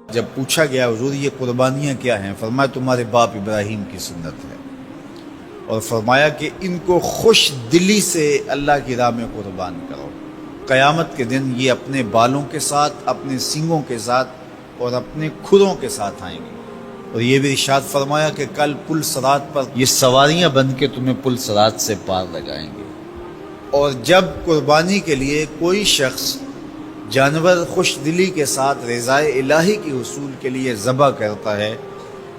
جب پوچھا گیا حضور یہ قربانیاں کیا ہیں، فرمایا تمہارے باپ ابراہیم کی سنت ہے، اور فرمایا کہ ان کو خوش دلی سے اللہ کی راہ میں قربان کرو۔ قیامت کے دن یہ اپنے بالوں کے ساتھ، اپنے سینگوں کے ساتھ اور اپنے کھروں کے ساتھ آئیں گے، اور یہ بھی ارشاد فرمایا کہ کل پل صراط پر یہ سواریاں بن کے تمہیں پل صراط سے پار لگائیں گے۔ اور جب قربانی کے لیے کوئی شخص جانور خوش دلی کے ساتھ رضائے الہی کے حصول کے لیے ذبح کرتا ہے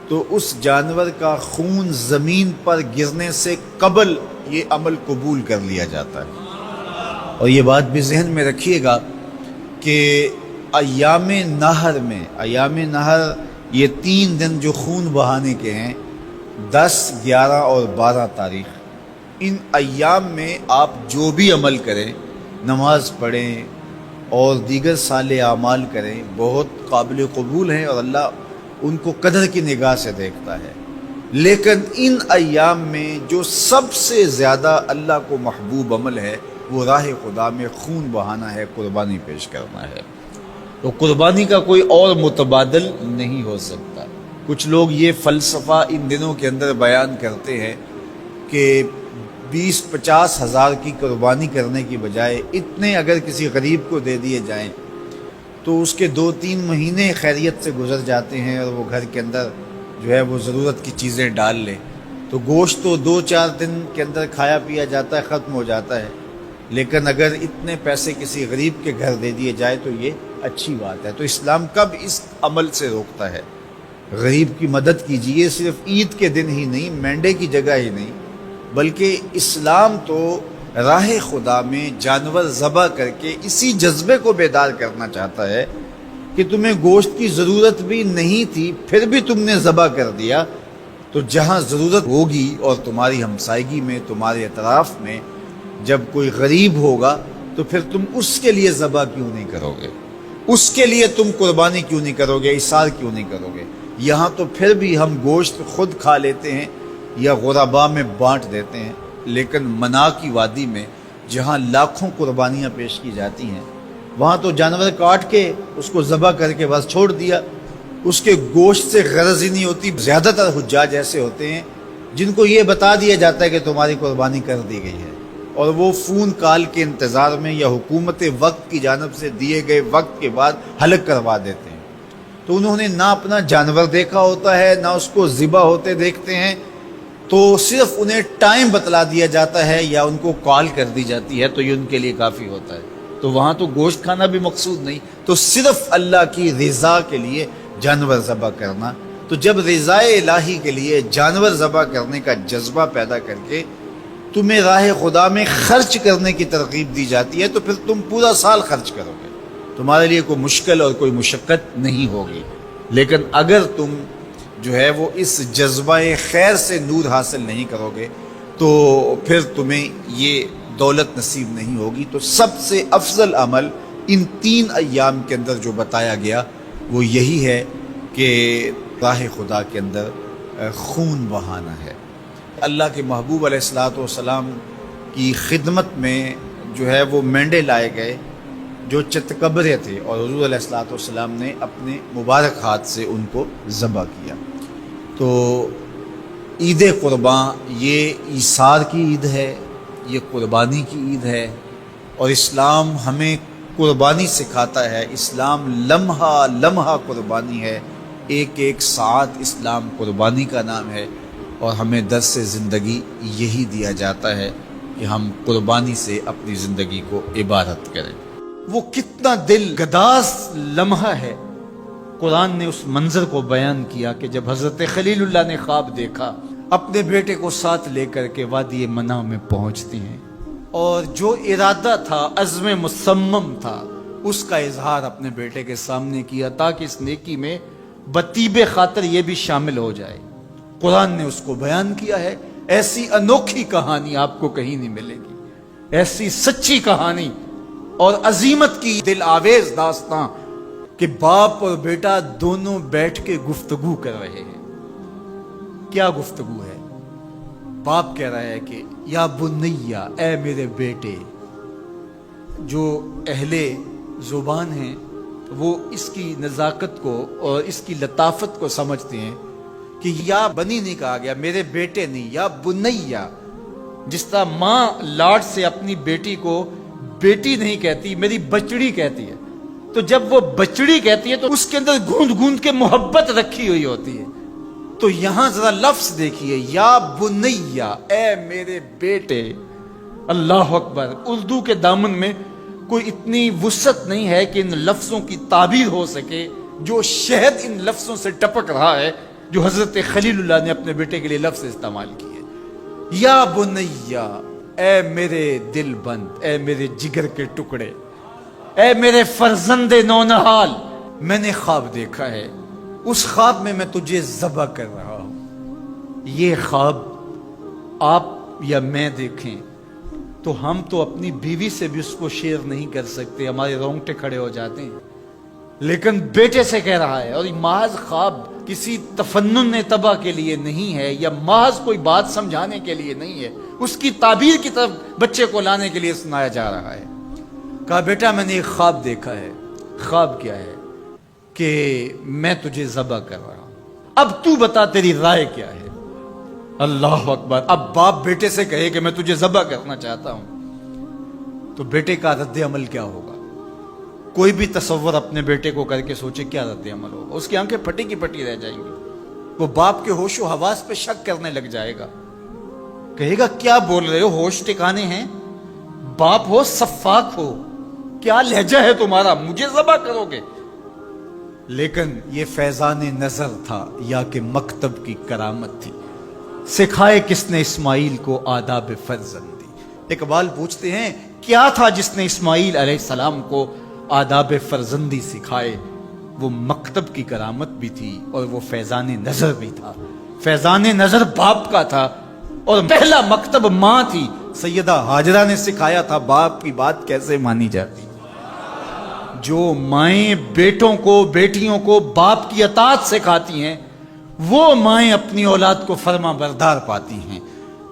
تو اس جانور کا خون زمین پر گرنے سے قبل یہ عمل قبول کر لیا جاتا ہے۔ اور یہ بات بھی ذہن میں رکھیے گا کہ ایام نہر یہ 3 دن جو خون بہانے کے ہیں، 10، 11 اور 12 تاریخ، ان ایام میں آپ جو بھی عمل کریں، نماز پڑھیں اور دیگر صالح اعمال کریں، بہت قابل قبول ہیں اور اللہ ان کو قدر کی نگاہ سے دیکھتا ہے۔ لیکن ان ایام میں جو سب سے زیادہ اللہ کو محبوب عمل ہے وہ راہ خدا میں خون بہانا ہے، قربانی پیش کرنا ہے۔ تو قربانی کا کوئی اور متبادل نہیں ہو سکتا۔ کچھ لوگ یہ فلسفہ ان دنوں کے اندر بیان کرتے ہیں کہ 20-50 ہزار کی قربانی کرنے کی بجائے اتنے اگر کسی غریب کو دے دیے جائیں تو اس کے 2-3 مہینے خیریت سے گزر جاتے ہیں، اور وہ گھر کے اندر جو ہے وہ ضرورت کی چیزیں ڈال لے تو گوشت تو 2-4 دن کے اندر کھایا پیا جاتا ہے، ختم ہو جاتا ہے۔ لیکن اگر اتنے پیسے کسی غریب کے گھر دے دیے جائے تو یہ اچھی بات ہے۔ تو اسلام کب اس عمل سے روکتا ہے؟ غریب کی مدد کیجیے، صرف عید کے دن ہی نہیں، مینڈے کی جگہ ہی نہیں، بلکہ اسلام تو راہ خدا میں جانور ذبح کر کے اسی جذبے کو بیدار کرنا چاہتا ہے کہ تمہیں گوشت کی ضرورت بھی نہیں تھی، پھر بھی تم نے ذبح کر دیا، تو جہاں ضرورت ہوگی اور تمہاری ہمسائیگی میں، تمہارے اطراف میں جب کوئی غریب ہوگا تو پھر تم اس کے لیے ذبح کیوں نہیں کرو گے؟ اس کے لیے تم قربانی کیوں نہیں کرو گے؟ اِیثار کیوں نہیں کرو گے؟ یہاں تو پھر بھی ہم گوشت خود کھا لیتے ہیں یا غرباء میں بانٹ دیتے ہیں، لیکن منا کی وادی میں جہاں لاکھوں قربانیاں پیش کی جاتی ہیں، وہاں تو جانور کاٹ کے اس کو ذبح کر کے بس چھوڑ دیا، اس کے گوشت سے غرض ہی نہیں ہوتی۔ زیادہ تر حجاج ایسے ہوتے ہیں جن کو یہ بتا دیا جاتا ہے کہ تمہاری قربانی کر دی گئی ہے، اور وہ فون کال کے انتظار میں یا حکومت وقت کی جانب سے دیے گئے وقت کے بعد حلق کروا دیتے ہیں۔ تو انہوں نے نہ اپنا جانور دیکھا ہوتا ہے، نہ اس کو ذبح ہوتے دیکھتے ہیں، تو صرف انہیں ٹائم بتلا دیا جاتا ہے یا ان کو کال کر دی جاتی ہے تو یہ ان کے لیے کافی ہوتا ہے۔ تو وہاں تو گوشت کھانا بھی مقصود نہیں، تو صرف اللہ کی رضا کے لیے جانور ذبح کرنا۔ تو جب رضائے الہی کے لیے جانور ذبح کرنے کا جذبہ پیدا کر کے تمہیں راہ خدا میں خرچ کرنے کی ترغیب دی جاتی ہے تو پھر تم پورا سال خرچ کرو گے، تمہارے لیے کوئی مشکل اور کوئی مشقت نہیں ہوگی۔ لیکن اگر تم جو ہے وہ اس جذبہ خیر سے نور حاصل نہیں کرو گے تو پھر تمہیں یہ دولت نصیب نہیں ہوگی۔ تو سب سے افضل عمل ان 3 ایام کے اندر جو بتایا گیا وہ یہی ہے کہ راہ خدا کے اندر خون بہانا ہے۔ اللہ کے محبوب علیہ الصلوۃ والسلام کی خدمت میں جو ہے وہ مینڈے لائے گئے جو چتکبرے تھے، اور حضور علیہ الصلوۃ والسلام نے اپنے مبارک ہاتھ سے ان کو ذبح کیا۔ تو عید قرباں یہ ایثار کی عید ہے، یہ قربانی کی عید ہے، اور اسلام ہمیں قربانی سکھاتا ہے۔ اسلام لمحہ لمحہ قربانی ہے، ایک ایک ساعت اسلام قربانی کا نام ہے، اور ہمیں درس زندگی یہی دیا جاتا ہے کہ ہم قربانی سے اپنی زندگی کو عبادت کریں۔ وہ کتنا دل گداز لمحہ ہے، قرآن نے اس منظر کو بیان کیا کہ جب حضرت خلیل اللہ نے خواب دیکھا، اپنے بیٹے کو ساتھ لے کر کے وادی منع میں پہنچتی ہیں، اور جو ارادہ تھا، عزم مصمم تھا، اس کا اظہار اپنے بیٹے کے سامنے کیا تاکہ اس نیکی میں بطیب خاطر یہ بھی شامل ہو جائے۔ قرآن نے اس کو بیان کیا ہے۔ ایسی انوکھی کہانی آپ کو کہیں نہیں ملے گی، ایسی سچی کہانی اور عظیمت کی دل آویز داستاں کہ باپ اور بیٹا دونوں بیٹھ کے گفتگو کر رہے ہیں۔ کیا گفتگو ہے؟ باپ کہہ رہا ہے کہ یا بنیا، اے میرے بیٹے، جو اہل زبان ہیں وہ اس کی نزاکت کو اور اس کی لطافت کو سمجھتے ہیں کہ یا بنی نہیں کہا گیا، میرے بیٹے نہیں، یا بنیا، جس طرح ماں لاڈ سے اپنی بیٹی کو بیٹی نہیں کہتی، میری بچڑی کہتی ہے، تو جب وہ بچڑی کہتی ہے تو اس کے اندر گوند گوند کے محبت رکھی ہوئی ہوتی ہے۔ تو یہاں ذرا لفظ دیکھیے، یا بنیا، اے میرے بیٹے۔ اللہ اکبر۔ اردو کے دامن میں کوئی اتنی وسعت نہیں ہے کہ ان لفظوں کی تعبیر ہو سکے جو شہد ان لفظوں سے ٹپک رہا ہے جو حضرت خلیل اللہ نے اپنے بیٹے کے لیے لفظ استعمال کیے۔ یا بنیا، اے میرے دل بند، اے میرے جگر کے ٹکڑے، اے میرے فرزند نونہال، میں نے خواب دیکھا ہے، اس خواب میں تجھے ذبح کر رہا ہوں۔ یہ خواب آپ یا میں دیکھیں تو ہم تو اپنی بیوی سے بھی اس کو شیئر نہیں کر سکتے، ہمارے رونگٹے کھڑے ہو جاتے ہیں، لیکن بیٹے سے کہہ رہا ہے، اور یہ محض خواب کسی تفنن طبع کے لیے نہیں ہے یا محض کوئی بات سمجھانے کے لیے نہیں ہے، اس کی تعبیر کی طرف بچے کو لانے کے لیے سنایا جا رہا ہے۔ کہا بیٹا میں نے ایک خواب دیکھا ہے۔ خواب کیا ہے؟ کہ میں تجھے ذبح کر رہا ہوں، اب تو بتا تیری رائے کیا ہے؟ اللہ اکبر۔ اب باپ بیٹے سے کہے کہ میں تجھے ذبح کرنا چاہتا ہوں تو بیٹے کا رد عمل کیا ہوگا؟ کوئی بھی تصور اپنے بیٹے کو کر کے سوچے کیا رد عمل ہوگا؟ اس کی آنکھیں پھٹی کی پھٹی رہ جائیں گی، وہ باپ کے ہوش و حواس پہ شک کرنے لگ جائے گا، کہے گا کیا بول رہے ہو، ہوش ٹھکانے ہیں؟ باپ ہو، سفاک ہو، کیا لہجہ ہے تمہارا، مجھے ذبح کرو گے؟ لیکن یہ فیضان نظر تھا یا کہ مکتب کی کرامت تھی؟ سکھائے کس نے اسماعیل کو آداب فرزندی؟ اقبال پوچھتے ہیں کیا تھا جس نے اسماعیل علیہ السلام کو آداب فرزندی سکھائے؟ وہ مکتب کی کرامت بھی تھی اور وہ فیضان نظر بھی تھا۔ فیضان نظر باپ کا تھا اور پہلا مکتب ماں تھی۔ سیدہ ہاجرہ نے سکھایا تھا باپ کی بات کیسے مانی جاتی۔ جو مائیں بیٹوں کو، بیٹیوں کو باپ کی اطاعت سکھاتی ہیں، وہ مائیں اپنی اولاد کو فرما بردار پاتی ہیں۔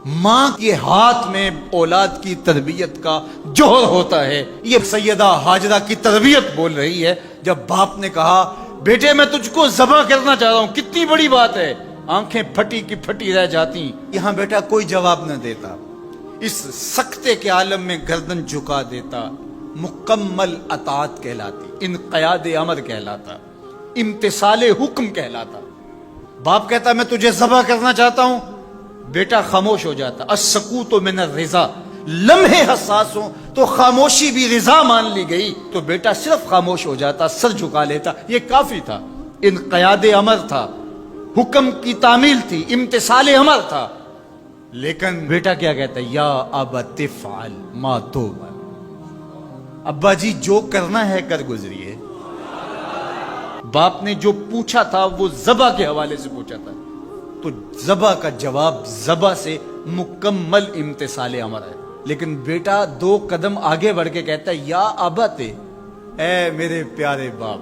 ماں کے ہاتھ میں اولاد کی تربیت کا جوہر ہوتا ہے۔ یہ سیدہ ہاجرہ کی تربیت بول رہی ہے جب باپ نے کہا بیٹے میں تجھ کو ذبح کرنا چاہ رہا ہوں، کتنی بڑی بات ہے، آنکھیں پھٹی کی پھٹی رہ جاتی۔ یہاں بیٹا کوئی جواب نہ دیتا، اس سکتے کے عالم میں گردن جھکا دیتا۔ مکمل اطاعت کہلاتی، انقیاد امر کہلاتا، امتثال حکم کہلاتا۔ باپ کہتا میں تجھے ذبح کرنا چاہتا ہوں، بیٹا خاموش ہو جاتا۔ السکوت من الرضا، لمحے حساس ہوں تو خاموشی بھی رضا مان لی گئی تو بیٹا صرف خاموش ہو جاتا، سر جھکا لیتا، یہ کافی تھا۔ انقیاد امر تھا، حکم کی تعمیل تھی، امتثال امر تھا۔ لیکن بیٹا کیا کہتا ہے؟ یا ابت افعل ما تؤمر، ابا جی جو کرنا ہے کر گزریے۔ باپ نے جو پوچھا تھا وہ ذبح کے حوالے سے پوچھا تھا، تو ذبح کا جواب ذبح سے مکمل امتثال امر ہے۔ لیکن بیٹا دو قدم آگے بڑھ کے کہتا ہے یا ابت، اے میرے پیارے باپ۔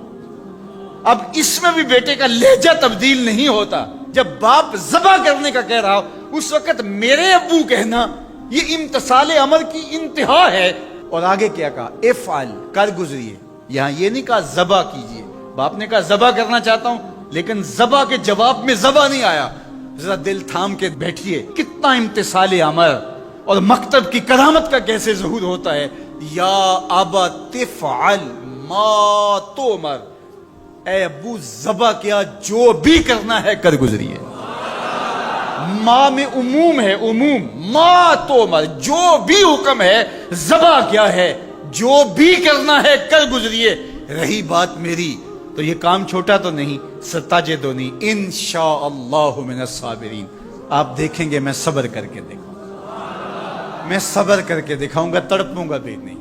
اب اس میں بھی بیٹے کا لہجہ تبدیل نہیں ہوتا۔ جب باپ ذبح کرنے کا کہہ رہا ہو اس وقت میرے ابو کہنا یہ امتثال امر کی انتہا ہے۔ اور آگے کیا کہا؟ افعل، کر گزریے۔ یہاں یہ نہیں کہا ذبح کیجئے، باپ نے کہا ذبح کرنا چاہتا ہوں، لیکن ذبح کے جواب میں ذبح نہیں آیا۔ ذرا دل تھام کے بیٹھیے، کتنا امتثال امر اور مکتب کی کرامت کا کیسے ظہور ہوتا ہے۔ یا ابا تفعل ما تؤمر، اے ابو ذبح کیا، جو بھی کرنا ہے کر گزریے۔ ماں میں عموم ہے، عموم، ما تؤمر، جو بھی حکم ہے، ذبح کیا ہے، جو بھی کرنا ہے کر گزریے۔ رہی بات میری تو یہ کام چھوٹا تو نہیں، ستاجے تو نہیں، انشاءاللہ من الصابرین۔ آپ دیکھیں گے میں صبر کر کے دکھاؤں گا، میں صبر کر کے دکھاؤں گا، تڑپوں گا بھی نہیں۔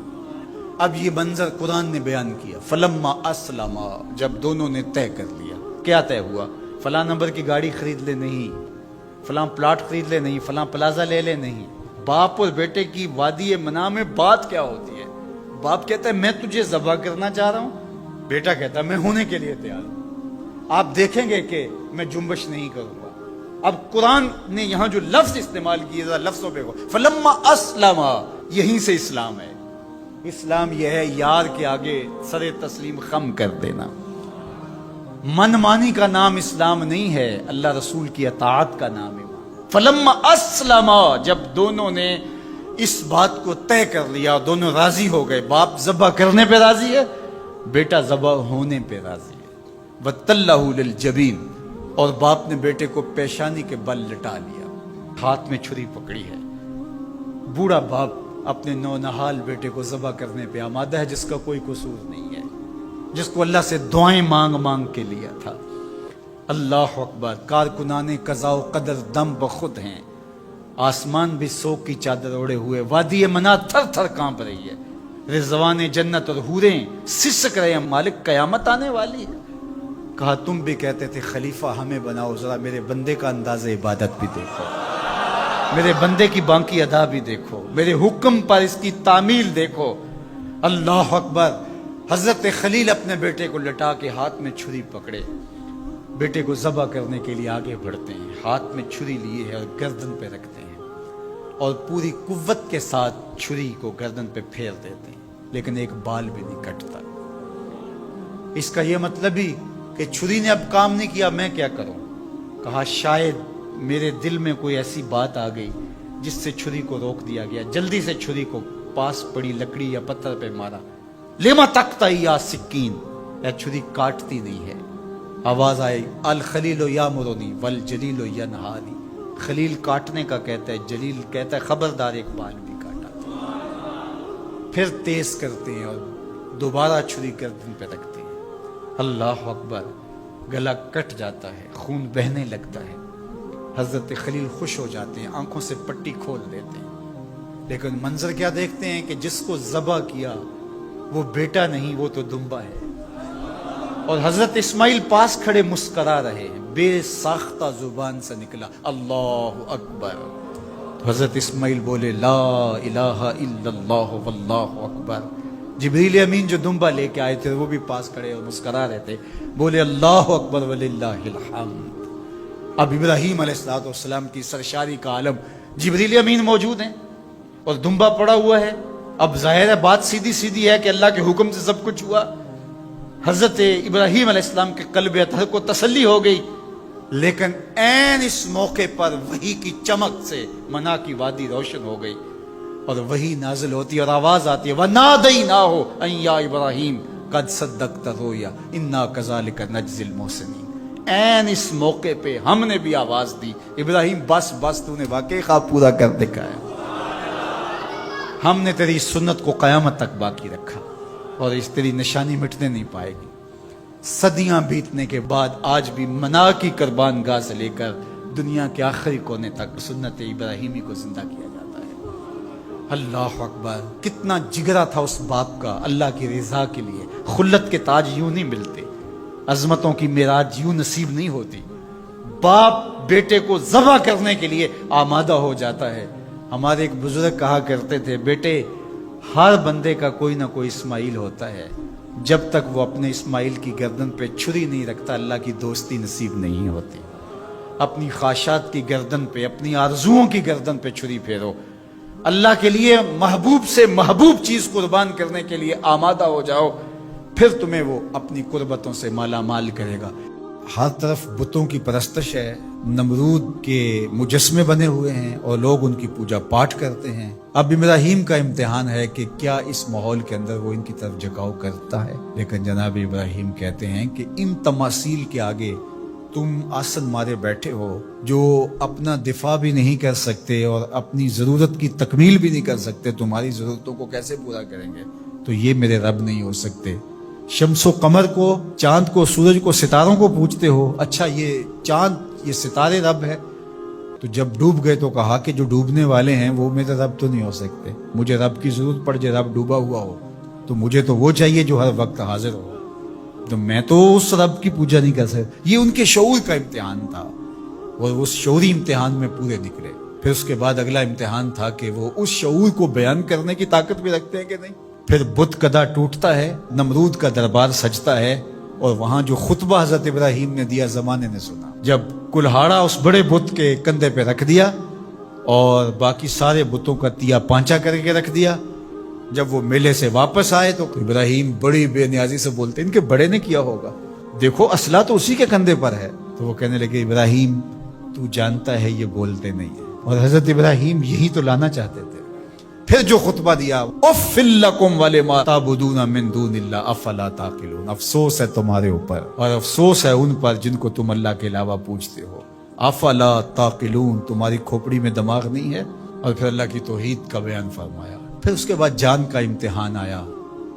اب یہ منظر قرآن نے بیان کیا، فلما اسلما، جب دونوں نے طے کر لیا۔ کیا طے ہوا؟ فلاں نمبر کی گاڑی خرید لے نہیں، فلاں پلاٹ خرید لے نہیں، فلاں پلازا لے لے نہیں۔ باپ اور بیٹے کی وادی منع میں بات کیا ہوتی ہے؟ باپ کہتا ہے میں تجھے ذبح کرنا چاہ رہا ہوں، بیٹا کہتا ہے میں ہونے کے لیے تیار ہوں۔ آپ دیکھیں گے کہ میں جنبش نہیں کروں گا۔ اب قرآن نے یہاں جو لفظ استعمال کیے ذرا لفظوں پہ فلما اسلما، یہیں سے اسلام ہے۔ اسلام یہ ہے یار کے آگے سر تسلیم خم کر دینا. من مانی کا نام اسلام نہیں ہے، اللہ رسول کی اطاعت کا نام ہے. فلما اسلما، جب دونوں نے اس بات کو طے کر لیا، دونوں راضی ہو گئے، باپ ذبح کرنے پہ راضی ہے، بیٹا ذبح ہونے پہ راضی ہے. وَتَلَّهُ لِلْجَبِينِ، اور باپ نے بیٹے کو پیشانی کے بل لٹا لیا، ہاتھ میں چھری پکڑی ہے. بوڑھا باپ اپنے نونہال بیٹے کو ذبح کرنے پہ آمادہ ہے، جس کا کوئی قصور نہیں ہے، جس کو اللہ سے دعائیں مانگ مانگ کے لیا تھا. اللہ اکبر. کارکنان قضاء و قدر دم بخود ہیں، آسمان بھی سوگ کی چادر اوڑے ہوئے، وادی منا تھر تھر کانپ رہی ہے، رضوان جنت اور حوریں سسک رہے ہیں، مالک قیامت آنے والی ہے. کہا تم بھی کہتے تھے خلیفہ ہمیں بناؤ، ذرا میرے بندے کا انداز عبادت بھی دیکھو، میرے بندے کی بانکی ادا بھی دیکھو، میرے حکم پر اس کی تعمیل دیکھو. اللہ اکبر. حضرت خلیل اپنے بیٹے کو لٹا کے ہاتھ میں چھری پکڑے، بیٹے کو ذبح کرنے کے لیے آگے بڑھتے ہیں، ہاتھ میں چھری لیے ہے اور گردن پہ رکھتے ہیں، اور پوری قوت کے ساتھ چھری کو گردن پہ پھیر دیتے ہیں، لیکن ایک بال بھی نہیں کٹتا. اس کا یہ مطلب ہی کہ چھری نے اب کام نہیں کیا، میں کیا کروں. کہا شاید میرے دل میں کوئی ایسی بات آ گئی جس سے چھری کو روک دیا گیا. جلدی سے چھری کو پاس پڑی لکڑی یا پتھر پہ مارا. لما تقطع یا سکین، یا چھری کاٹتی نہیں ہے. آواز آئی الخلیل یامرنی والجلیل ینہانی. خلیل کاٹنے کا کہتا ہے، جلیل کہتا ہے خبردار ایک بال بھی کاٹا تھا. پھر تیز کرتے ہیں اور دوبارہ چھری گردن پہ رکھتے ہیں. اللہ اکبر. گلا کٹ جاتا ہے، خون بہنے لگتا ہے. حضرت خلیل خوش ہو جاتے ہیں، آنکھوں سے پٹی کھول دیتے ہیں، لیکن منظر کیا دیکھتے ہیں کہ جس کو ذبح کیا وہ بیٹا نہیں، وہ تو دمبا ہے. اور حضرت اسماعیل پاس کھڑے مسکرا رہے ہیں. بے ساختہ زبان سے نکلا اللہ اکبر. حضرت اسماعیل بولے لا الہ الا اللہ واللہ اکبر. جبریل امین جو دمبا لے کے آئے تھے وہ بھی پاس کھڑے اور مسکرا رہے تھے، بولے اللہ اکبر وللہ الحمد. اب ابراہیم علیہ السلام کی سرشاری کا عالم، جبریل امین موجود ہیں اور دمبا پڑا ہوا ہے. اب ظاہر ہے بات سیدھی سیدھی ہے کہ اللہ کے حکم سے سب کچھ ہوا. حضرت ابراہیم علیہ السلام کے قلب اطہر کو تسلی ہو گئی، لیکن عین اس موقع پر وحی کی چمک سے منا کی وادی روشن ہو گئی اور وحی نازل ہوتی اور آواز آتی ہے وَنَادَيْنَاهُ أَن يَا إِبْرَاهِيمُ قَدْ صَدَّقْتَ الرُّؤْيَا إِنَّا كَذَلِكَ نَجْزِي الْمُحْسِنِينَ. عین اس موقع پہ ہم نے بھی آواز دی ابراہیم بس تو نے واقعی خواب پورا کر دکھایا. ہم نے تیری سنت کو قیامت تک باقی رکھا اور اس تیری نشانی مٹنے نہیں پائے گی. صدیاں بیتنے کے بعد آج بھی منا کی قربان گاہ سے لے کر دنیا کے آخری کونے تک سنت ابراہیمی کو زندہ کیا جاتا ہے. اللہ اکبر. کتنا جگرا تھا اس باپ کا اللہ کی رضا کے لیے. خلت کے تاج یوں نہیں ملتے، عظمتوں کی معراج یوں نصیب نہیں ہوتی. باپ بیٹے کو ذبح کرنے کے لیے آمادہ ہو جاتا ہے. ہمارے ایک بزرگ کہا کرتے تھے بیٹے ہر بندے کا کوئی نہ کوئی اسماعیل ہوتا ہے، جب تک وہ اپنے اسماعیل کی گردن پہ چھری نہیں رکھتا اللہ کی دوستی نصیب نہیں ہوتی. اپنی خواہشات کی گردن پہ، اپنی آرزوؤں کی گردن پہ چھری پھیرو. اللہ کے لیے محبوب سے محبوب چیز قربان کرنے کے لیے آمادہ ہو جاؤ، پھر تمہیں وہ اپنی قربتوں سے مالا مال کرے گا. ہر طرف بتوں کی پرستش ہے، نمرود کے مجسمے بنے ہوئے ہیں اور لوگ ان کی پوجا پاٹ کرتے ہیں. اب ابراہیم کا امتحان ہے کہ کیا اس ماحول کے اندر وہ ان کی طرف جھکاؤ کرتا ہے. لیکن جناب ابراہیم کہتے ہیں کہ ان تماثیل کے آگے تم آسن مارے بیٹھے ہو، جو اپنا دفاع بھی نہیں کر سکتے اور اپنی ضرورت کی تکمیل بھی نہیں کر سکتے، تمہاری ضرورتوں کو کیسے پورا کریں گے؟ تو یہ میرے رب نہیں ہو سکتے. شمس و قمر کو، چاند کو، سورج کو، ستاروں کو پوجتے ہو، اچھا یہ چاند یہ ستارے رب ہے. تو جب ڈوب گئے تو کہا کہ جو ڈوبنے والے ہیں وہ میرے رب تو نہیں ہو سکتے. مجھے رب کی ضرورت پڑ جائے، رب ڈوبا ہوا ہو تو مجھے تو وہ چاہیے جو ہر وقت حاضر ہو، تو میں تو اس رب کی پوجا نہیں کر سکتا. یہ ان کے شعور کا امتحان تھا اور اس شعوری امتحان میں پورے نکلے. پھر اس کے بعد اگلا امتحان تھا کہ وہ اس شعور کو بیان کرنے کی طاقت بھی رکھتے ہیں کہ نہیں. پھر بت کدا ٹوٹتا ہے، نمرود کا دربار سجتا ہے اور وہاں جو خطبہ حضرت ابراہیم نے دیا زمانے نے سنا. جب کلہاڑا اس بڑے بت کے کندھے پہ رکھ دیا اور باقی سارے بتوں کا تیا پانچا کر کے رکھ دیا، جب وہ میلے سے واپس آئے تو ابراہیم بڑی بے نیازی سے بولتے ان کے بڑے نے کیا ہوگا، دیکھو اسلحہ تو اسی کے کندھے پر ہے۔ تو وہ کہنے لگے ابراہیم تو جانتا ہے یہ بولتے نہیں ہیں، اور حضرت ابراہیم یہی تو لانا چاہتے تھے۔ پھر جو خطبہ دیا، اف لکم ولما تعبدون من دون اللہ افلا تعقلون، افسوس ہے تمہارے اوپر اور افسوس ہے ان پر جن کو تم اللہ کے علاوہ پوجتے ہو، افلا تعقلون، تمہاری کھوپڑی میں دماغ نہیں ہے۔ اور پھر اللہ کی توحید کا بیان فرمایا۔ پھر اس کے بعد جان کا امتحان آیا،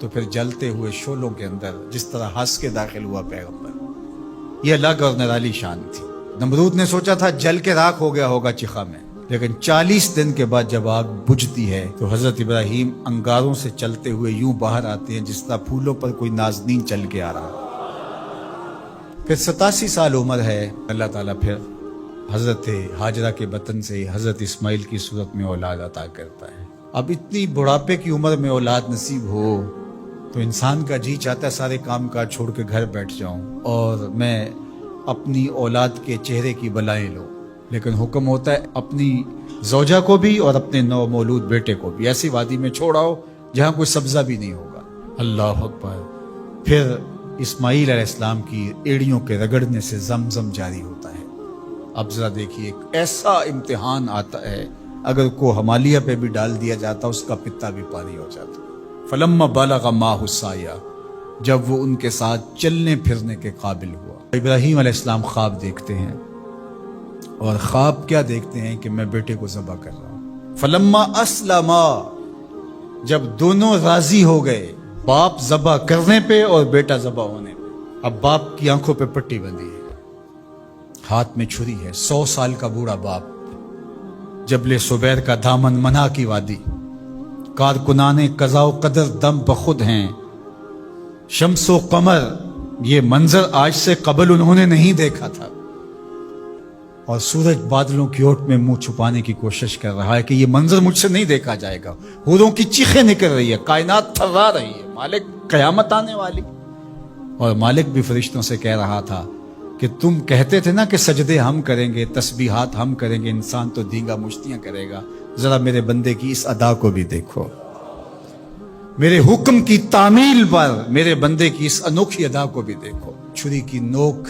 تو پھر جلتے ہوئے شعلوں کے اندر جس طرح ہنس کے داخل ہوا پیغمبر، یہ الگ اور نرالی شان تھی۔ نمرود نے سوچا تھا جل کے راکھ ہو گیا ہوگا چخا میں، لیکن 40 دن کے بعد جب آگ بجھتی ہے تو حضرت ابراہیم انگاروں سے چلتے ہوئے یوں باہر آتے ہیں جس طرح پھولوں پر کوئی نازنین چل کے آ رہا۔ پھر 87 سال عمر ہے، اللہ تعالیٰ پھر حضرت ہاجرہ کے بطن سے حضرت اسماعیل کی صورت میں اولاد عطا کرتا ہے۔ اب اتنی بڑھاپے کی عمر میں اولاد نصیب ہو تو انسان کا جی چاہتا ہے سارے کام کاج چھوڑ کے گھر بیٹھ جاؤں اور میں اپنی اولاد کے چہرے کی بلائیں لوں، لیکن حکم ہوتا ہے اپنی زوجہ کو بھی اور اپنے نو مولود بیٹے کو بھی ایسی وادی میں چھوڑاؤ جہاں کوئی سبزہ بھی نہیں ہوگا۔ اللہ اکبر۔ پھر اسماعیل علیہ السلام کی ایڑیوں کے رگڑنے سے زمزم جاری ہوتا ہے۔ اب ذرا دیکھیے، ایک ایسا امتحان آتا ہے اگر کو ہمالیہ پہ بھی ڈال دیا جاتا اس کا پتا بھی پانی ہو جاتا۔ فلما بلغ معہ السعی، جب وہ ان کے ساتھ چلنے پھرنے کے قابل ہوا۔ ابراہیم علیہ السلام خواب دیکھتے ہیں، اور خواب کیا دیکھتے ہیں کہ میں بیٹے کو ذبح کر رہا ہوں۔ فلما اسلما، جب دونوں راضی ہو گئے، باپ ذبح کرنے پہ اور بیٹا ذبح ہونے پہ، اب باپ کی آنکھوں پہ پٹی بندھی ہے، ہاتھ میں چھری ہے، 100 سال کا بوڑھا باپ، جبل سبیر کا دامن منا کی وادی، کارکنان قضاء و قدر دم بخود ہیں، شمس و قمر، یہ منظر آج سے قبل انہوں نے نہیں دیکھا تھا، اور سورج بادلوں کی اوٹ میں منہ چھپانے کی کوشش کر رہا ہے کہ یہ منظر مجھ سے نہیں دیکھا جائے گا، حوروں کی چیخیں نکل رہی ہے، کائنات تھرا رہی ہے، مالک قیامت آنے والی۔ اور مالک بھی فرشتوں سے کہہ رہا تھا کہ تم کہتے تھے نا کہ سجدے ہم کریں گے، تسبیحات ہم کریں گے، انسان تو دیگا مشتیاں کرے گا، ذرا میرے بندے کی اس ادا کو بھی دیکھو، میرے حکم کی تعمیل پر میرے بندے کی اس انوکھی ادا کو بھی دیکھو۔ چھری کی نوک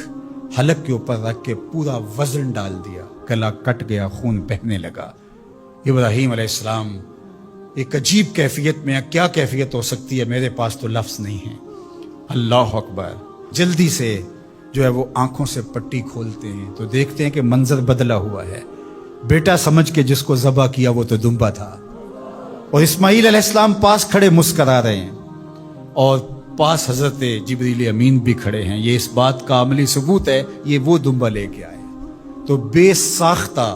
حلق کے اوپر رکھ کے پورا وزن ڈال دیا، گلا کٹ گیا، خون بہنے لگا۔ ابراہیم علیہ السلام ایک عجیب کیفیت میں، کیا کیفیت ہو سکتی ہے، میرے پاس تو لفظ نہیں ہے۔ اللہ اکبر۔ جلدی سے جو ہے وہ آنکھوں سے پٹی کھولتے ہیں تو دیکھتے ہیں کہ منظر بدلا ہوا ہے، بیٹا سمجھ کے جس کو ذبح کیا وہ تو دمبا تھا، اور اسماعیل علیہ السلام پاس کھڑے مسکرا رہے ہیں، اور پاس حضرت جبریل امین بھی کھڑے ہیں۔ یہ اس بات کا عملی ثبوت ہے یہ وہ دمبا لے کے آئے۔ تو بے ساختہ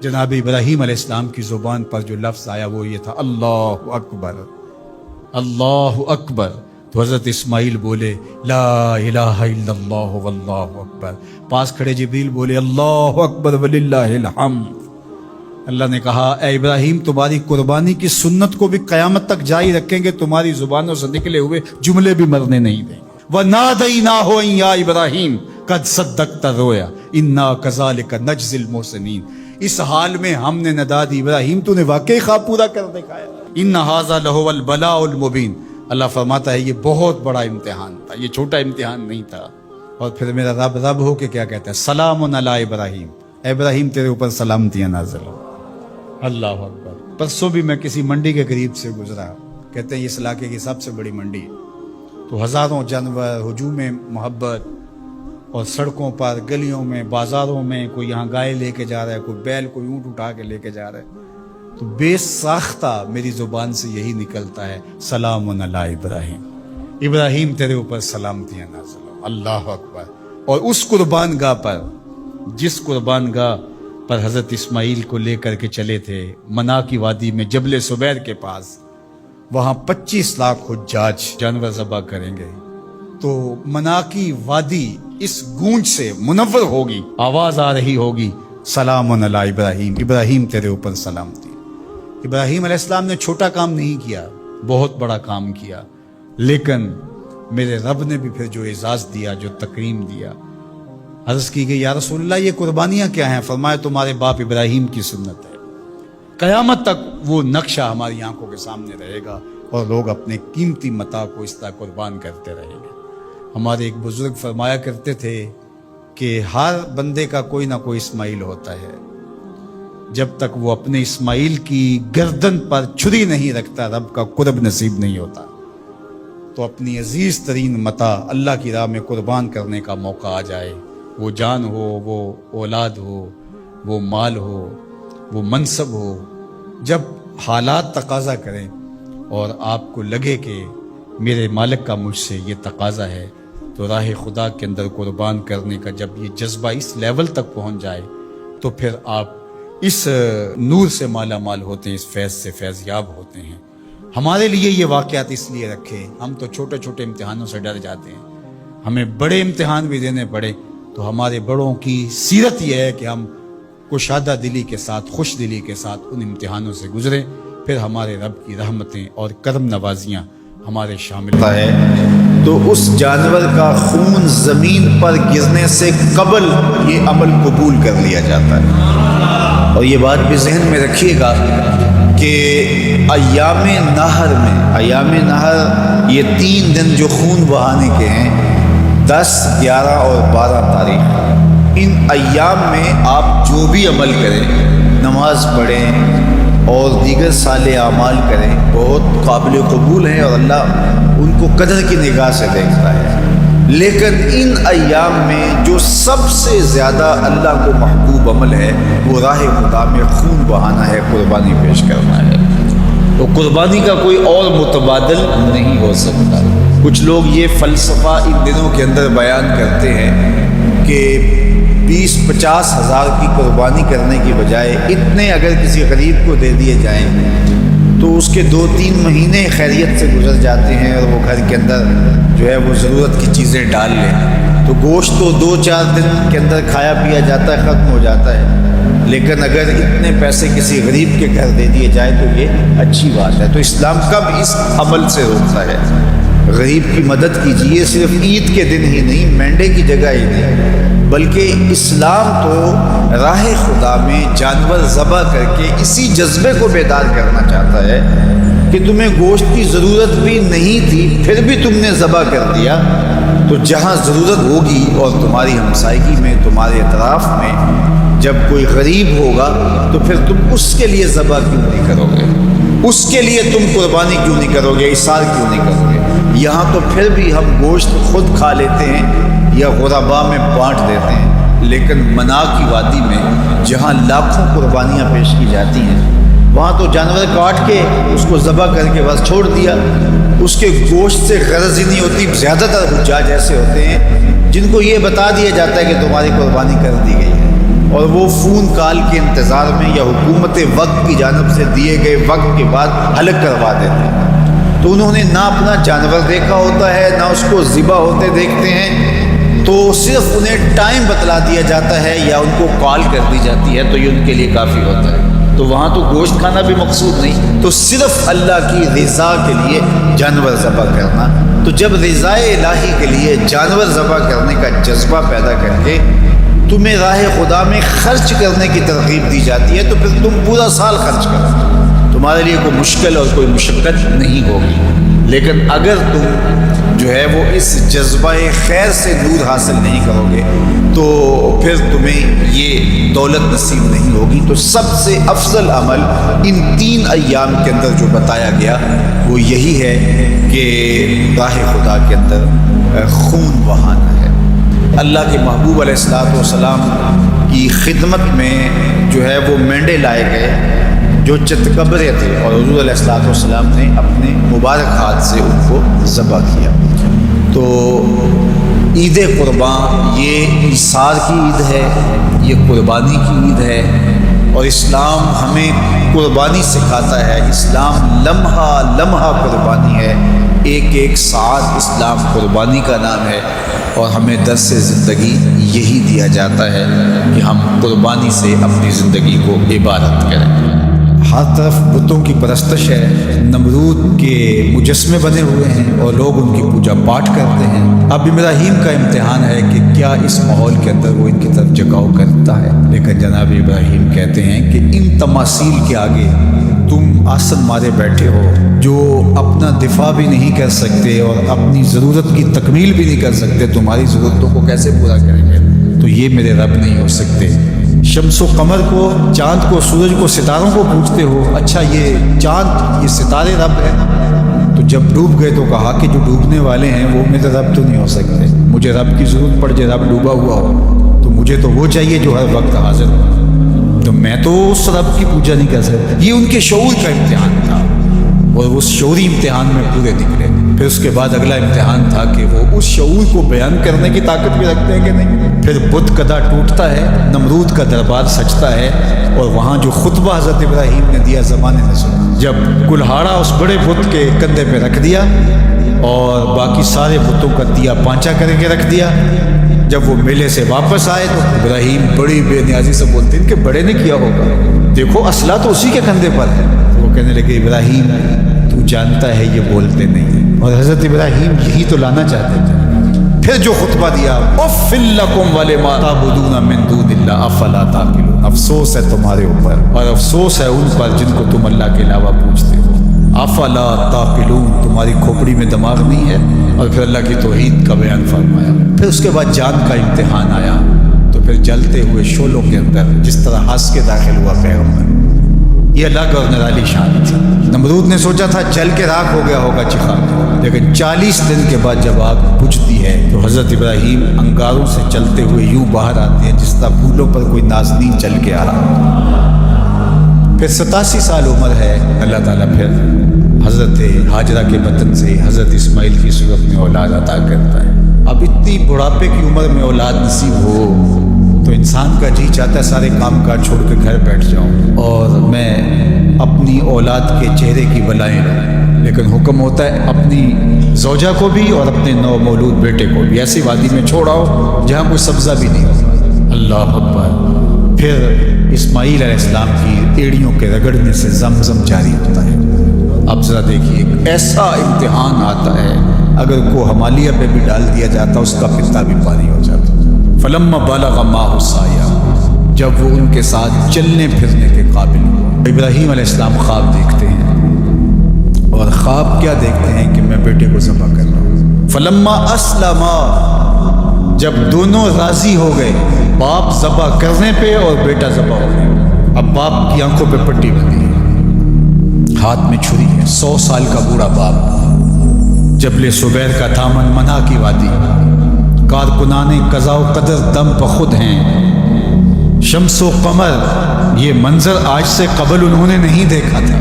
جناب ابراہیم علیہ السلام کی زبان پر جو لفظ آیا وہ یہ تھا، اللہ اکبر، اللہ اکبر۔ تو حضرت اسماعیل بولے لا الہ الا اللہ واللہ اکبر، پاس کھڑے جبریل بولے اللہ اکبر وللہ الحمد۔ اللہ نے کہا اے ابراہیم تمہاری قربانی کی سنت کو بھی قیامت تک جاری رکھیں گے، تمہاری زبانوں سے نکلے ہوئے جملے بھی مرنے نہیں دیں گے۔ وَنَادَيْنَاهُ أَن يَا إِبْرَاهِيمُ قَدْ صَدَّقْتَ الرُّؤْيَا إِنَّا كَذَلِكَ نَجْزِي الْمُحْسِنِينَ، اس حال میں ہم نے ندا دی ابراہیم تو نے واقعی خواب پورا کر دکھایا۔ إِنَّ هَذَا لَهُوَ الْبَلَاءُ الْمُبِينُ، اللہ فرماتا ہے یہ بہت بڑا امتحان تھا، یہ چھوٹا امتحان نہیں تھا۔ اور پھر میرا رب ہو کے کیا کہتا ہے، سلام علی ابراہیم، اے ابراہیم تیرے اوپر سلامتیاں نازل ہو۔ اللہ اکبر۔ پرسوں بھی میں کسی منڈی کے قریب سے گزرا، کہتے ہیں اس علاقے کی سب سے بڑی منڈی، تو ہزاروں جانور، ہجوم محبت، اور سڑکوں پر، گلیوں میں، بازاروں میں کوئی یہاں گائے لے کے جا رہا ہے، کوئی بیل، کوئی اونٹ اٹھا کے لے کے جا رہا ہے، تو بے ساختہ میری زبان سے یہی نکلتا ہے سلام علی ابراہیم، ابراہیم تیرے اوپر سلامتیاں نازل ہو۔ اللہ اکبر۔ اور اس قربان گاہ پر، جس قربان گاہ پر حضرت اسماعیل کو لے کر کے چلے تھے، منا کی وادی میں جبل سبیر کے پاس، وہاں 25 لاکھ حجاج جانور ذبح کریں گے، تو منا کی وادی اس گونج سے منور ہوگی، آواز آ رہی ہوگی سلام علی ابراہیم، ابراہیم تیرے اوپر سلامتی۔ ابراہیم علیہ السلام نے چھوٹا کام نہیں کیا، بہت بڑا کام کیا، لیکن میرے رب نے بھی پھر جو اعزاز دیا، جو تکریم دیا، عرض کی گئی یا رسول اللہ یہ قربانیاں کیا ہیں؟ فرمایا تمہارے باپ ابراہیم کی سنت ہے، قیامت تک وہ نقشہ ہماری آنکھوں کے سامنے رہے گا، اور لوگ اپنے قیمتی متاع کو اس طرح قربان کرتے رہیں گے۔ ہمارے ایک بزرگ فرمایا کرتے تھے کہ ہر بندے کا کوئی نہ کوئی اسماعیل ہوتا ہے، جب تک وہ اپنے اسماعیل کی گردن پر چھری نہیں رکھتا رب کا قرب نصیب نہیں ہوتا۔ تو اپنی عزیز ترین متاع اللہ کی راہ میں قربان کرنے کا موقع آ جائے، وہ جان ہو، وہ اولاد ہو، وہ مال ہو، وہ منصب ہو، جب حالات تقاضا کریں اور آپ کو لگے کہ میرے مالک کا مجھ سے یہ تقاضا ہے، تو راہ خدا کے اندر قربان کرنے کا جب یہ جذبہ اس لیول تک پہنچ جائے تو پھر آپ اس نور سے مالا مال ہوتے ہیں، اس فیض سے فیض یاب ہوتے ہیں۔ ہمارے لیے یہ واقعات اس لیے رکھے، ہم تو چھوٹے چھوٹے امتحانوں سے ڈر جاتے ہیں، ہمیں بڑے امتحان بھی دینے پڑے تو ہمارے بڑوں کی سیرت یہ ہے کہ ہم کشادہ دلی کے ساتھ، خوش دلی کے ساتھ ان امتحانوں سے گزریں، پھر ہمارے رب کی رحمتیں اور کرم نوازیاں ہمارے شامل ہوتا ہے۔ تو اس جانور کا خون زمین پر گرنے سے قبل یہ عمل قبول کر لیا جاتا ہے۔ اور یہ بات بھی ذہن میں رکھیے گا کہ ایام نہر یہ 3 دن جو خون بہانے کے ہیں، 10، 11 اور 12 تاریخ، ان ایام میں آپ جو بھی عمل کریں، نماز پڑھیں اور دیگر صالح اعمال کریں، بہت قابل قبول ہیں اور اللہ ان کو قدر کی نگاہ سے دیکھتا ہے۔ لیکن ان ایام میں جو سب سے زیادہ اللہ کو محبوب عمل ہے وہ راہ خدا میں خون بہانا ہے، قربانی پیش کرنا ہے۔ تو قربانی کا کوئی اور متبادل نہیں ہو سکتا۔ کچھ لوگ یہ فلسفہ ان دنوں کے اندر بیان کرتے ہیں کہ 20-50 ہزار کی قربانی کرنے کی بجائے اتنے اگر کسی غریب کو دے دیے جائیں تو اس کے 2-3 مہینے خیریت سے گزر جاتے ہیں اور وہ گھر کے اندر جو ہے وہ ضرورت کی چیزیں ڈال لیں، تو گوشت تو 2-4 دن کے اندر کھایا پیا جاتا ہے، ختم ہو جاتا ہے۔ لیکن اگر اتنے پیسے کسی غریب کے گھر دے دیے جائیں تو یہ اچھی بات ہے۔ تو اسلام کب اس عمل سے روکتا ہے؟ غریب کی مدد کیجیے، صرف عید کے دن ہی نہیں، مینڈے کی جگہ ہی نہیں، بلکہ اسلام تو راہ خدا میں جانور ذبح کر کے اسی جذبے کو بیدار کرنا چاہتا ہے کہ تمہیں گوشت کی ضرورت بھی نہیں تھی پھر بھی تم نے ذبح کر دیا، تو جہاں ضرورت ہوگی اور تمہاری ہمسائیگی میں، تمہارے اطراف میں جب کوئی غریب ہوگا تو پھر تم اس کے لیے ذبح کیوں نہیں کرو گے؟ اس کے لیے تم قربانی کیوں نہیں کرو گے؟ اثار کیوں نہیں کرو گے؟ یہاں تو پھر بھی ہم گوشت خود کھا لیتے ہیں یا غربا میں بانٹ دیتے ہیں، لیکن منا کی وادی میں جہاں لاکھوں قربانیاں پیش کی جاتی ہیں وہاں تو جانور کاٹ کے اس کو ذبح کر کے بس چھوڑ دیا، اس کے گوشت سے غرض ہی نہیں ہوتی۔ زیادہ تر حجاج ایسے ہوتے ہیں جن کو یہ بتا دیا جاتا ہے کہ تمہاری قربانی کر دی گئی ہے، اور وہ فون کال کے انتظار میں یا حکومت وقت کی جانب سے دیے گئے وقت کے بعد حلق کروا دیتے ہیں۔ تو انہوں نے نہ اپنا جانور دیکھا ہوتا ہے، نہ اس کو ذبح ہوتے دیکھتے ہیں، تو صرف انہیں ٹائم بتلا دیا جاتا ہے یا ان کو کال کر دی جاتی ہے تو یہ ان کے لیے کافی ہوتا ہے۔ تو وہاں تو گوشت کھانا بھی مقصود نہیں، تو صرف اللہ کی رضا کے لیے جانور ذبح کرنا۔ تو جب رضا الہی کے لیے جانور ذبح کرنے کا جذبہ پیدا کر کے تمہیں راہ خدا میں خرچ کرنے کی ترغیب دی جاتی ہے تو پھر تم پورا سال خرچ کرو، تمہارے لیے کوئی مشکل اور کوئی مشقت نہیں ہوگی۔ لیکن اگر تم جو ہے وہ اس جذبہ خیر سے نور حاصل نہیں کرو گے تو پھر تمہیں یہ دولت نصیب نہیں ہوگی۔ تو سب سے افضل عمل ان 3 ایام کے اندر جو بتایا گیا وہ یہی ہے کہ راہ خدا کے اندر خون بہانا ہے۔ اللہ کے محبوب علیہ الصلوۃ والسلام کی خدمت میں جو ہے وہ مینڈے لائے گئے جو چتکبرے تھے، اور حضور علیہ الصلوۃ والسلام نے اپنے مبارک ہاتھ سے ان کو ذبح کیا۔ تو عید قربان یہ ایثار کی عید ہے، یہ قربانی کی عید ہے، اور اسلام ہمیں قربانی سکھاتا ہے۔ اسلام لمحہ لمحہ قربانی ہے، ایک ایک ساعت اسلام قربانی کا نام ہے، اور ہمیں درس زندگی یہی دیا جاتا ہے کہ ہم قربانی سے اپنی زندگی کو عبادت کریں۔ ہر طرف بتوں کی پرستش ہے، نمرود کے مجسمے بنے ہوئے ہیں اور لوگ ان کی پوجا پاٹ کرتے ہیں۔ اب ابراہیم کا امتحان ہے کہ کیا اس ماحول کے اندر وہ ان کی طرف جھکاؤ کرتا ہے، لیکن جناب ابراہیم کہتے ہیں کہ ان تماثیل کے آگے تو تم آسن مارے بیٹھے ہو، جو اپنا دفاع بھی نہیں کر سکتے اور اپنی ضرورت کی تکمیل بھی نہیں کر سکتے، تمہاری ضرورتوں کو کیسے پورا کریں گے؟ تو یہ میرے رب نہیں ہو سکتے۔ شمس و قمر کو، چاند کو، سورج کو، ستاروں کو پوچھتے ہو، اچھا یہ چاند، یہ ستارے رب ہیں؟ تو جب ڈوب گئے تو کہا کہ جو ڈوبنے والے ہیں وہ میرے رب تو نہیں ہو سکتے، مجھے رب کی ضرورت پڑ جائے، رب ڈوبا ہوا ہو تو مجھے تو وہ چاہیے جو ہر وقت حاضر ہو، تو میں تو اس رب کی پوجا نہیں کر سکتا۔ یہ ان کے شعور کا امتحان تھا اور اس شعوری امتحان میں پورے نکلے۔ پھر اس کے بعد اگلا امتحان تھا کہ وہ اس شعور کو بیان کرنے کی طاقت بھی رکھتے ہیں کہ نہیں۔ پھر بت کدا ٹوٹتا ہے، نمرود کا دربار سجتا ہے، اور وہاں جو خطبہ حضرت ابراہیم نے دیا زمانے نے سنا، جب کلہاڑا اس بڑے بت کے کندھے پہ رکھ دیا اور باقی سارے بتوں کا دیا پانچا کر کے رکھ دیا، جب وہ میلے سے واپس آئے تو ابراہیم بڑی بے نیازی سے بولتے ہیں کہ بڑے نے کیا ہوگا، دیکھو اسلحہ تو اسی کے کندھے پر ہے۔ تو وہ کہنے لگے ابراہیم تو جانتا ہے یہ بولتے نہیں، اور حضرت ابراہیم یہی تو لانا چاہتے تھے۔ پھر جو خطبہ دیا، اف لکم ولما تعبدون من دون اللہ افلا تعقلون، افسوس ہے تمہارے اوپر اور افسوس ہے ان پر جن کو تم اللہ کے علاوہ پوجتے ہو، افلا تعقلون، تمہاری کھوپڑی میں دماغ نہیں ہے۔ اور پھر اللہ کی توحید کا بیان فرمایا۔ پھر اس کے بعد جان کا امتحان آیا، تو پھر جلتے ہوئے شعلوں کے اندر جس طرح ہنس کے داخل ہوا پیغمبر، یہ الگ اور نرالی شان تھی۔ نمرود نے سوچا تھا جل کے راکھ ہو گیا ہوگا چخا، لیکن 40 دن کے بعد جب آگ بجھتی ہے تو حضرت ابراہیم انگاروں سے چلتے ہوئے یوں باہر آتے ہیں جس طرح پھولوں پر کوئی نازنین چل کے آ رہا۔ پھر 87 سال عمر ہے، اللہ تعالیٰ پھر حضرت ہاجرہ کے بطن سے حضرت اسماعیل کی صورت میں اولاد عطا کرتا ہے۔ اب اتنی بڑھاپے کی عمر میں اولاد نصیب ہو تو انسان کا جی چاہتا ہے سارے کام کاج چھوڑ کے گھر بیٹھ جاؤں اور میں اپنی اولاد کے چہرے کی بلائیں لوں، لیکن حکم ہوتا ہے اپنی زوجہ کو بھی اور اپنے نو مولود بیٹے کو بھی ایسی وادی میں چھوڑاؤ جہاں کوئی سبزہ بھی نہیں ہوگا۔ اللہ اکبر۔ پھر اسماعیل علیہ السلام کی ایڑیوں کے رگڑنے سے زمزم جاری ہوتا ہے۔ اب ذرا دیکھیے، ایسا امتحان آتا ہے اگر کو ہمالیہ پہ بھی ڈال دیا جاتا اس کا پتا بھی پانی ہو جاتا۔ فلما بلغ معه السعی، جب وہ ان کے ساتھ چلنے پھرنے کے قابل ہوا، ابراہیم علیہ السلام خواب دیکھتے ہیں، اور خواب کیا دیکھتے ہیں کہ میں بیٹے کو ذبح کر رہا ہوں۔ فلما اسلما، جب دونوں راضی ہو گئے، باپ ذبح کرنے پہ اور بیٹا ذبح ہو گیا، اب باپ کی آنکھوں پہ پٹی بندھی ہے، ہاتھ میں چھری ہے، 100 سال کا بوڑھا باپ، جبل صبیر کا دامن منع کی وادی، کارکنان قضاء و قدر دم بخود ہیں، شمس و قمر، یہ منظر آج سے قبل انہوں نے نہیں دیکھا تھا،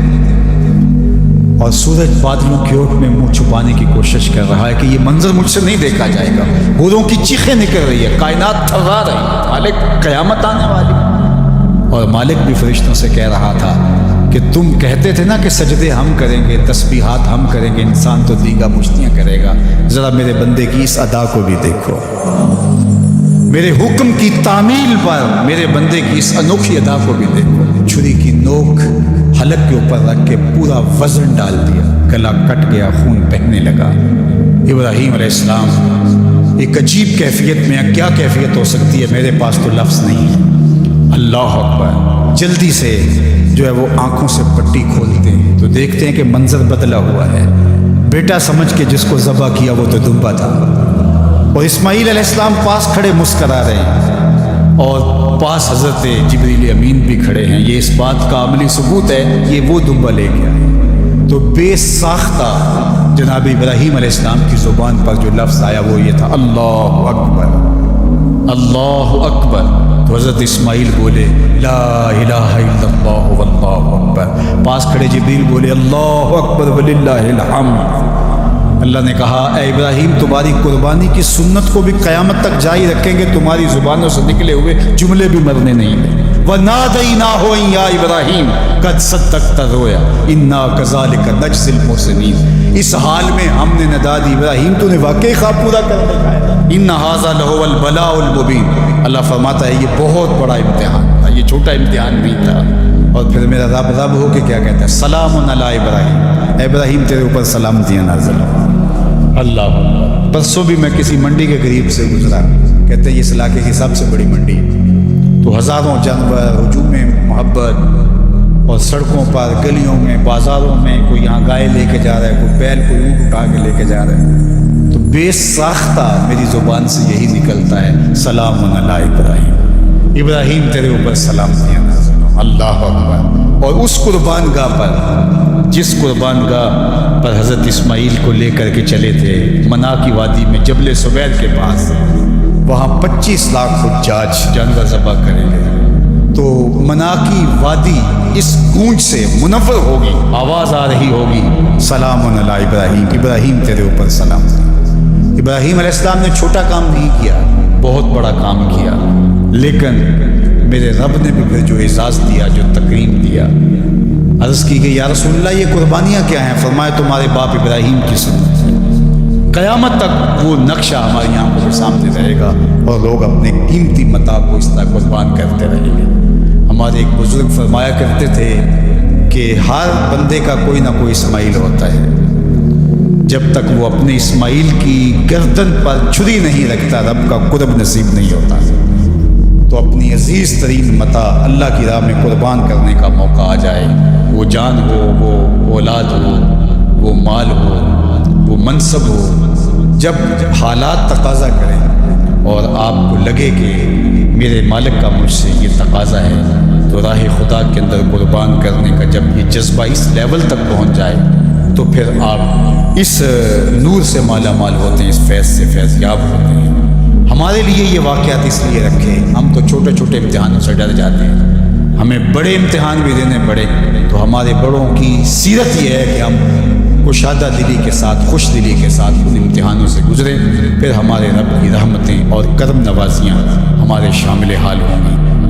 اور سورج بادلوں کی اوٹ میں منہ چھپانے کی کوشش کر رہا ہے کہ یہ منظر مجھ سے نہیں دیکھا جائے گا، گوروں کی چیخیں نکل رہی ہے، کائنات تھرا رہی ہے، مالک قیامت آنے والی، اور مالک بھی فرشتوں سے کہہ رہا تھا کہ تم کہتے تھے نا کہ سجدے ہم کریں گے، تسبیحات ہم کریں گے، انسان تو دیگا مشتیاں کرے گا، ذرا میرے بندے کی اس ادا کو بھی دیکھو، میرے حکم کی تعمیل پر میرے بندے کی اس انوکھی ادا کو بھی دیکھو۔ چھری کی نوک حلق کے اوپر رکھ کے پورا وزن ڈال دیا، گلا کٹ گیا، خون بہنے لگا۔ ابراہیم علیہ السلام ایک عجیب کیفیت میں، کیا کیفیت ہو سکتی ہے میرے پاس تو لفظ نہیں ہے، اللہ اکبر، جلدی سے جو ہے وہ آنکھوں سے پٹی کھولتے ہیں تو دیکھتے ہیں کہ منظر بدلا ہوا ہے، بیٹا سمجھ کے جس کو ذبح کیا وہ تو دمبا تھا، اور اسماعیل علیہ السلام پاس کھڑے مسکرا رہے ہیں، اور پاس حضرت جبریل امین بھی کھڑے ہیں، یہ اس بات کا عملی ثبوت ہے یہ وہ دمبا لے کے آئے۔ تو بے ساختہ جناب ابراہیم علیہ السلام کی زبان پر جو لفظ آیا وہ یہ تھا، اللہ اکبر، اللہ اکبر۔ تو حضرت اسماعیل بولے لا الہ الا اللہ واللہ اکبر، پاس کھڑے جبریل بولے اللہ اکبر وللہ الحمد۔ اللہ نے کہا اے ابراہیم تمہاری قربانی کی سنت کو بھی قیامت تک جاری رکھیں گے، تمہاری زبانوں سے نکلے ہوئے جملے بھی مرنے نہیں ہیں۔ وَنَادَيْنَاهُ يَا إِبْرَاهِيمُ قَدْ صَدَّقْتَ الرُّؤْيَا إِنَّا كَذَلِكَ نَجْزِي الْمُحْسِنِينَ، اس حال میں ہم نے ندا دی ابراہیم تو نے واقعی خواب پورا کر دکھایا، إِنَّ هَذَا لَهُوَ الْبَلَاءُ الْمُبِينُ۔ اللہ فرماتا ہے یہ بہت بڑا امتحان تھا، یہ چھوٹا امتحان نہیں تھا۔ اور پھر میرا رب ہو کے کیا کہتا ہے، سلام علی ابراہیم، اے ابراہیم تیرے اوپر سلامتیاں نازل ہوں۔ اللہ پرسوں بھی میں کسی منڈی کے قریب سے گزرا، کہتے ہیں یہ اس علاقے کی سب سے بڑی منڈی، تو ہزاروں جانور، ہجوم محبت، اور سڑکوں پر گلیوں میں بازاروں میں کوئی یہاں گائے لے کے جا رہا ہے، کوئی بیل کوئی اونٹ اٹھا کے لے کے جا رہا ہے، تو بے ساختہ میری زبان سے یہی نکلتا ہے سلام علی ابراہیم، ابراہیم تیرے اوپر سلام دیا نازل ہو۔ اللہ اکبر۔ اور اس قربان گاہ پر، جس قربان گاہ پر حضرت اسماعیل کو لے کر کے چلے تھے منا کی وادی میں جبل سبیر کے پاس، وہاں 25 لاکھ حجاج جانور ذبح کریں گے، تو منا کی وادی اس گونج سے منور ہوگی، آواز آ رہی ہوگی سلام علی ابراہیم، ابراہیم تیرے اوپر سلام۔ ابراہیم علیہ السلام نے چھوٹا کام نہیں کیا، بہت بڑا کام کیا، لیکن میرے رب نے بھی پھر جو اعزاز دیا، جو تکریم دیا، عرض کی کہ یا رسول اللہ یہ قربانیاں کیا ہیں؟ فرمایا تمہارے باپ ابراہیم کی سنت ہے۔ قیامت تک وہ نقشہ ہماری آنکھوں کے سامنے رہے گا اور لوگ اپنے قیمتی متاع کو اس طرح قربان کرتے رہیں گے۔ ہمارے ایک بزرگ فرمایا کرتے تھے کہ ہر بندے کا کوئی نہ کوئی اسماعیل ہوتا ہے، جب تک وہ اپنے اسماعیل کی گردن پر چھری نہیں رکھتا رب کا قرب نصیب نہیں ہوتا۔ تو اپنی عزیز ترین متاع اللہ کی راہ میں قربان کرنے کا موقع آ جائے، وہ جان ہو، وہ اولاد ہو، وہ مال ہو، وہ منصب ہو، جب حالات تقاضا کریں اور آپ کو لگے کہ میرے مالک کا مجھ سے یہ تقاضا ہے، تو راہ خدا کے اندر قربان کرنے کا جب یہ جذبہ اس لیول تک پہنچ جائے تو پھر آپ اس نور سے مالا مال ہوتے ہیں، اس فیض سے فیض یاب ہوتے ہیں۔ ہمارے لیے یہ واقعات اس لیے رکھے، ہم تو چھوٹے چھوٹے امتحانوں سے ڈر جاتے ہیں، ہمیں بڑے امتحان بھی دینے پڑے تو ہمارے بڑوں کی سیرت یہ ہے کہ ہم کشادہ دلی کے ساتھ، خوش دلی کے ساتھ ان امتحانوں سے گزریں، پھر ہمارے رب کی رحمتیں اور کرم نوازیاں ہمارے شامل حال ہوں گی۔